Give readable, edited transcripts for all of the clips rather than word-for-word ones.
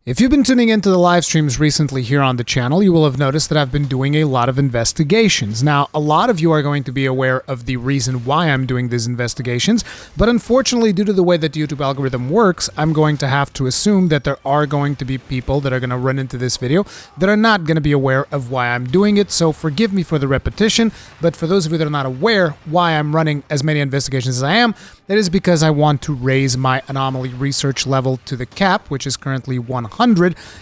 If you've been tuning into the live streams recently here on the channel, you will have noticed that I've been doing a lot of investigations. Now, a lot of you are going to be aware of the reason why I'm doing these investigations, but unfortunately, due to the way that the YouTube algorithm works, I'm going to have to assume that there are going to be people that are going to run into this video that are not going to be aware of why I'm doing it, so forgive me for the repetition, but for those of you that are not aware why I'm running as many investigations as I am, it is because I want to raise my Anomaly research level to the cap, which is currently 100,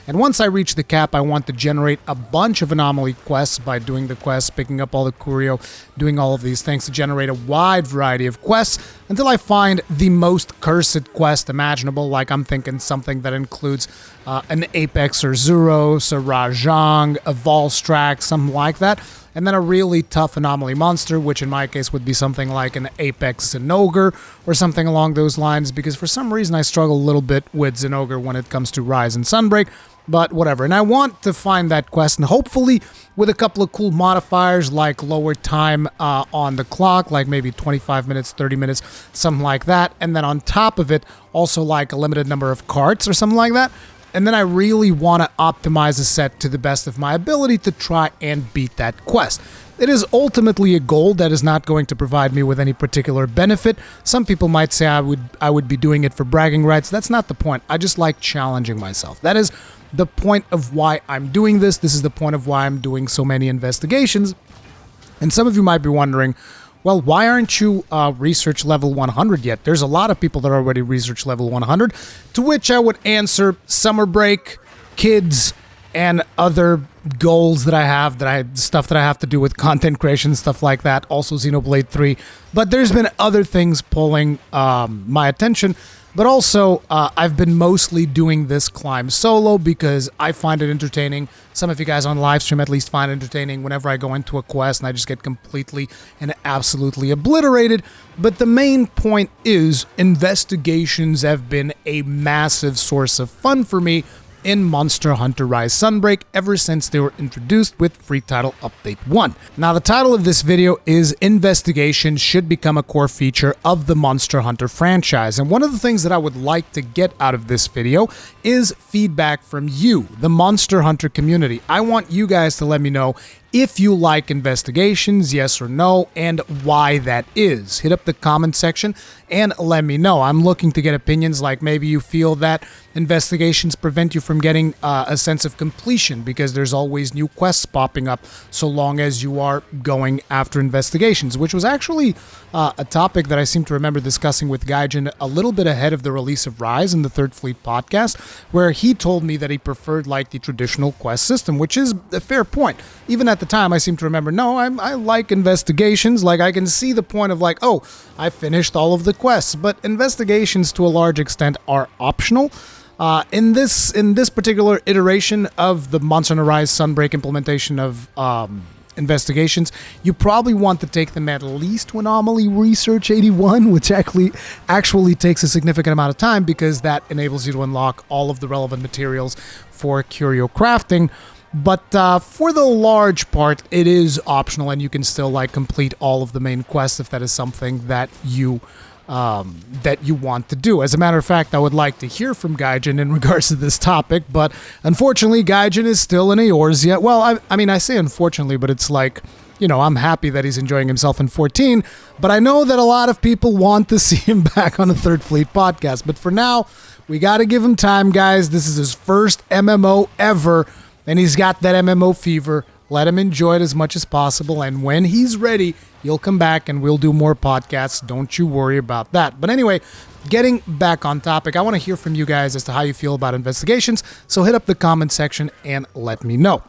and once I reach the cap, I want to generate a bunch of Anomaly quests by doing the quests, picking up all the curio, doing all of these things to generate a wide variety of quests until I find the most cursed quest imaginable, like I'm thinking something that includes an Apex or Zuros, a Rajang, a Volstrak, something like that. And then a really tough Anomaly monster, which in my case would be something like an Apex Zinogre or something along those lines, because for some reason I struggle a little bit with Zinogre when it comes to Rise and Sunbreak, but whatever. And I want to find that quest, and hopefully with a couple of cool modifiers like lower time on the clock, like maybe 25 minutes, 30 minutes, something like that. And then on top of it, also like a limited number of carts or something like that. And then I really want to optimize a set to the best of my ability to try and beat that quest. It is ultimately a goal that is not going to provide me with any particular benefit. Some people might say I would be doing it for bragging rights. That's not the point. I just like challenging myself. That is the point of why I'm doing this. This is the point of why I'm doing so many investigations. And some of you might be wondering, well, why aren't you research level 100 yet? There's a lot of people that are already research level 100, to which I would answer summer break, kids, and other goals that I have, stuff that I have to do with content creation, stuff like that, also Xenoblade 3. But there's been other things pulling my attention. But also, I've been mostly doing this climb solo because I find it entertaining. Some of you guys on live stream at least find it entertaining whenever I go into a quest and I just get completely and absolutely obliterated. But the main point is investigations have been a massive source of fun for me in Monster Hunter Rise Sunbreak ever since they were introduced with Free Title Update 1. Now, the title of this video is Investigation Should Become a Core Feature of the Monster Hunter franchise, and one of the things that I would like to get out of this video is feedback from you, the Monster Hunter community. I want you guys to let me know if you like investigations, yes or no, and why that is. Hit up the comment section and let me know. I'm looking to get opinions, like maybe you feel that investigations prevent you from getting a sense of completion because there's always new quests popping up so long as you are going after investigations, which was actually a topic that I seem to remember discussing with Gaijin a little bit ahead of the release of Rise in the Third Fleet podcast, where he told me that he preferred like the traditional quest system, which is a fair point. Even at the time, I seem to remember, no, I like investigations. Like, I can see the point of like, oh, I finished all of the quests, but investigations to a large extent are optional. In this particular iteration of the Monster Hunter Rise Sunbreak implementation of investigations, you probably want to take them at least to Anomaly Research 81, which actually takes a significant amount of time because that enables you to unlock all of the relevant materials for curio crafting. But for the large part, it is optional, and you can still like complete all of the main quests if that is something that you want to do. As a matter of fact, I would like to hear from Gaijin in regards to this topic, but unfortunately, Gaijin is still in Eorzea. Well, I mean, I say unfortunately, but it's like, you know, I'm happy that he's enjoying himself in 14, but I know that a lot of people want to see him back on the Third Fleet podcast. But for now, we got to give him time, guys. This is his first MMO ever, and he's got that MMO fever. Let him enjoy it as much as possible, and when he's ready, he'll come back and we'll do more podcasts. Don't you worry about that. But anyway, getting back on topic, I want to hear from you guys as to how you feel about investigations, so hit up the comment section and let me know.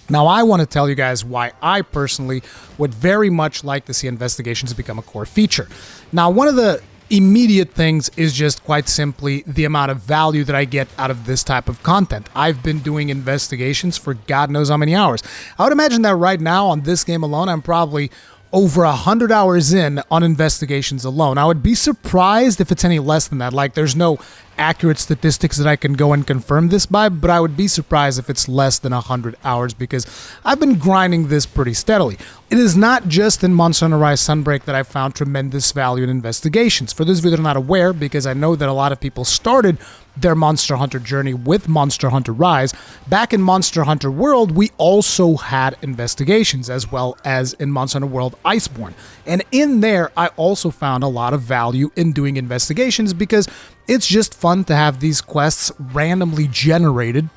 Now, I want to tell you guys why I personally would very much like to see investigations become a core feature. Now, one of the immediate things is just quite simply the amount of value that I get out of this type of content. I've been doing investigations for God knows how many hours. I would imagine that right now on this game alone, I'm probably over 100 hours in on investigations alone. I would be surprised if it's any less than that. Like, there's no accurate statistics that I can go and confirm this by, but I would be surprised if it's less than 100 hours because I've been grinding this pretty steadily. It is not just in Monster Hunter Rise Sunbreak that I found tremendous value in investigations. For those of you that are not aware, because I know that a lot of people started their Monster Hunter journey with Monster Hunter Rise, back in Monster Hunter World, we also had investigations, as well as in Monster Hunter World Iceborne. And in there, I also found a lot of value in doing investigations because it's just fun to have these quests randomly generated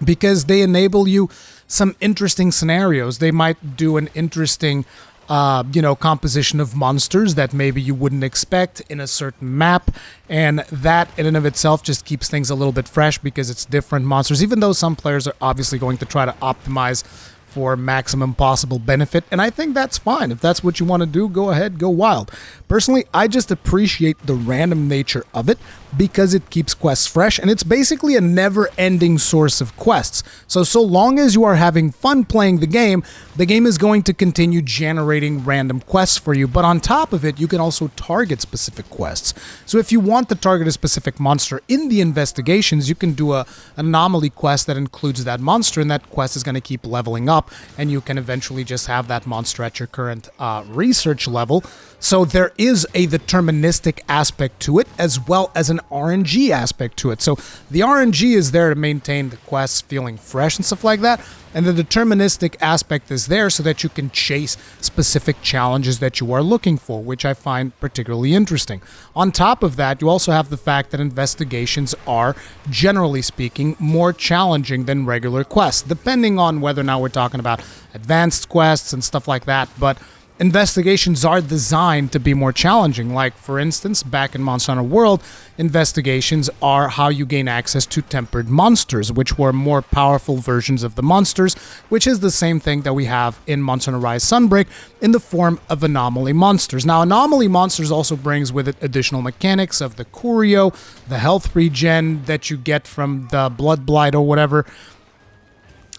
because they enable you some interesting scenarios. They might do an interesting composition of monsters that maybe you wouldn't expect in a certain map, and that in and of itself just keeps things a little bit fresh because it's different monsters, even though some players are obviously going to try to optimize for maximum possible benefit, and I think that's fine. If that's what you want to do, go ahead, go wild. Personally, I just appreciate the random nature of it because it keeps quests fresh, and it's basically a never-ending source of quests. So long as you are having fun playing the game is going to continue generating random quests for you, but on top of it, you can also target specific quests. So if you want to target a specific monster in the investigations, you can do an anomaly quest that includes that monster, and that quest is going to keep leveling up, and you can eventually just have that monster at your current research level. So there is a deterministic aspect to it, as well as an RNG aspect to it. So the RNG is there to maintain the quests feeling fresh and stuff like that, and the deterministic aspect is there so that you can chase specific challenges that you are looking for, which I find particularly interesting. On top of that, you also have the fact that investigations are, generally speaking, more challenging than regular quests, depending on whether or not we're talking about advanced quests and stuff like that, but investigations are designed to be more challenging. Like, for instance, back in Monster Hunter World, investigations are how you gain access to tempered monsters, which were more powerful versions of the monsters, which is the same thing that we have in Monster Hunter Rise Sunbreak in the form of Anomaly monsters. Now, Anomaly monsters also brings with it additional mechanics of the Curio, the health regen that you get from the Blood Blight or whatever,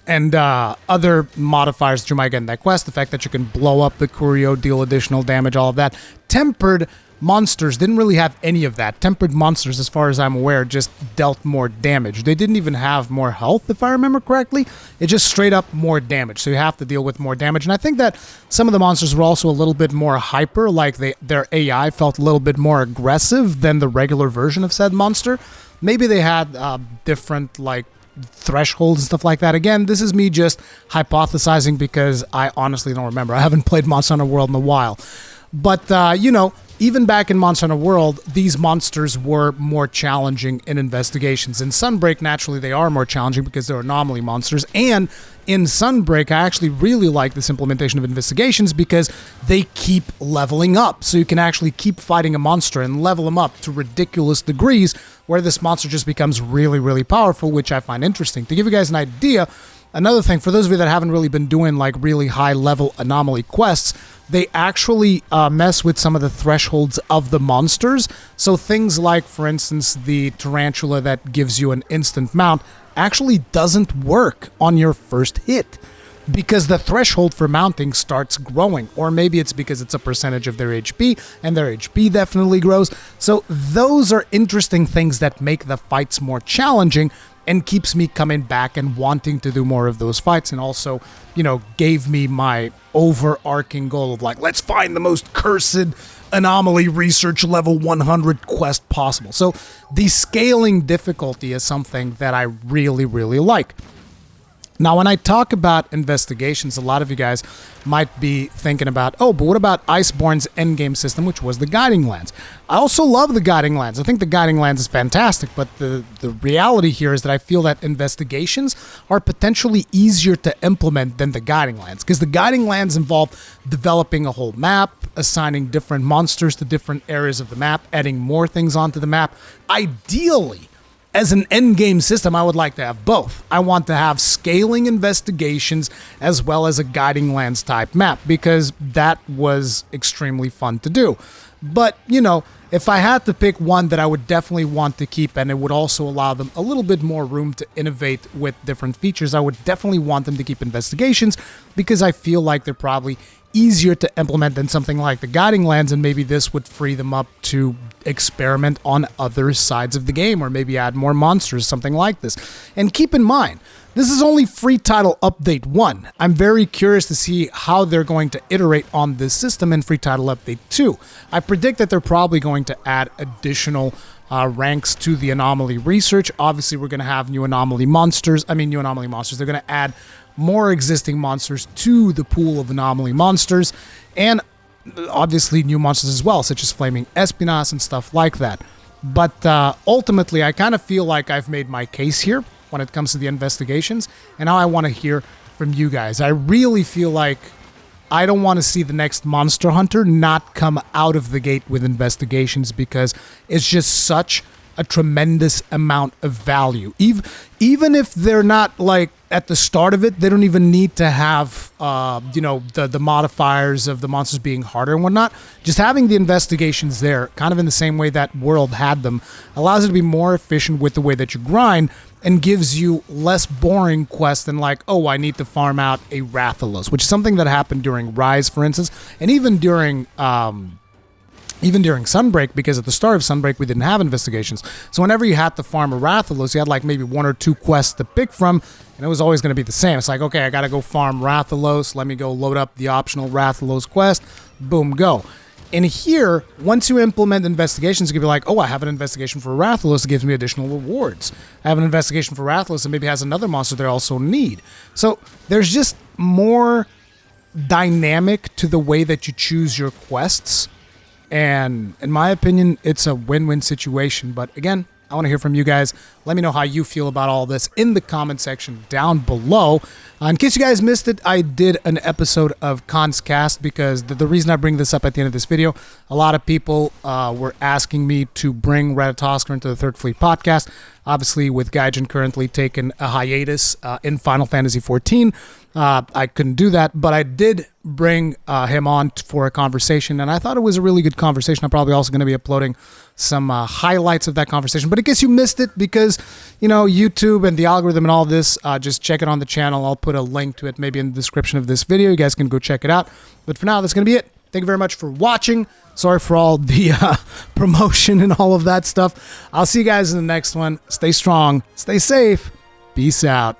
and other modifiers that you might get in that quest, the fact that you can blow up the Curio, deal additional damage, all of that. Tempered monsters didn't really have any of that. Tempered monsters, as far as I'm aware, just dealt more damage. They didn't even have more health, if I remember correctly. It just straight up more damage, so you have to deal with more damage. And I think that some of the monsters were also a little bit more hyper, like their AI felt a little bit more aggressive than the regular version of said monster. Maybe they had different, thresholds and stuff like that. Again, this is me just hypothesizing because I honestly don't remember. I haven't played Monster Hunter World in a while. But, even back in Monster Hunter World, these monsters were more challenging in investigations. In Sunbreak, naturally, they are more challenging because they're anomaly monsters. And in Sunbreak, I actually really like this implementation of investigations because they keep leveling up. So you can actually keep fighting a monster and level them up to ridiculous degrees where this monster just becomes really, really powerful, which I find interesting. To give you guys an idea, another thing, for those of you that haven't really been doing really high-level anomaly quests, they actually mess with some of the thresholds of the monsters. So things like, for instance, the tarantula that gives you an instant mount actually doesn't work on your first hit because the threshold for mounting starts growing, or maybe it's because it's a percentage of their HP, and their HP definitely grows. So those are interesting things that make the fights more challenging and keeps me coming back and wanting to do more of those fights, and also, gave me my overarching goal of let's find the most cursed anomaly research level 100 quest possible. So the scaling difficulty is something that I really, really like. Now, when I talk about investigations, a lot of you guys might be thinking about, but what about Iceborne's endgame system, which was the Guiding Lands? I also love the Guiding Lands. I think the Guiding Lands is fantastic, but the reality here is that I feel that investigations are potentially easier to implement than the Guiding Lands, because the Guiding Lands involve developing a whole map, assigning different monsters to different areas of the map, adding more things onto the map. Ideally, as an endgame system, I would like to have both. I want to have scaling investigations as well as a Guiding Lands type map, because that was extremely fun to do. But, if I had to pick one that I would definitely want to keep, and it would also allow them a little bit more room to innovate with different features, I would definitely want them to keep investigations, because I feel like they're probably easier to implement than something like the Guiding Lands, and maybe this would free them up to experiment on other sides of the game, or maybe add more monsters, something like this. And keep in mind, this is only free title update 1. I'm very curious to see how they're going to iterate on this system in free title update 2. I predict that they're probably going to add additional ranks to the Anomaly research. Obviously, we're going to have new Anomaly monsters. They're going to add more existing monsters to the pool of Anomaly monsters, and obviously new monsters as well, such as Flaming Espinas and stuff like that. But ultimately, I kind of feel like I've made my case here when it comes to the investigations, and now I want to hear from you guys. I really feel like I don't want to see the next Monster Hunter not come out of the gate with investigations, because it's just such a tremendous amount of value. Even if they're not like at the start of it, they don't even need to have the modifiers of the monsters being harder and whatnot. Just having the investigations there, kind of in the same way that World had them, allows you to be more efficient with the way that you grind, and gives you less boring quests than like, oh, I need to farm out a Rathalos, which is something that happened during Rise, for instance, and even during Sunbreak, because at the start of Sunbreak, we didn't have investigations. So whenever you had to farm a Rathalos, you had like maybe 1 or 2 quests to pick from, and it was always going to be the same. It's like, okay, I got to go farm Rathalos. Let me go load up the optional Rathalos quest. Boom, go. And here, once you implement investigations, you can be like, oh, I have an investigation for Rathalos that gives me additional rewards. I have an investigation for Rathalos that maybe has another monster that I also need. So there's just more dynamic to the way that you choose your quests. And in my opinion, it's a win-win situation. But again, I want to hear from you guys. Let me know how you feel about all this in the comment section down below. In case you guys missed it, I did an episode of Khan's Cast, because the reason I bring this up at the end of this video, a lot of people were asking me to bring Ratatoskr into the Third Fleet podcast. Obviously, with Gaijin currently taking a hiatus in Final Fantasy XIV, I couldn't do that, but I did bring him on for a conversation, and I thought it was a really good conversation. I'm probably also going to be uploading some highlights of that conversation, but in case you missed it, because YouTube and the algorithm and all this, just check it on the channel. I'll put a link to it maybe in the description of this video. You guys can go check it out. But for now, that's going to be it. Thank you very much for watching. Sorry for all the promotion and all of that stuff. I'll see you guys in the next one. Stay strong, stay safe, peace out.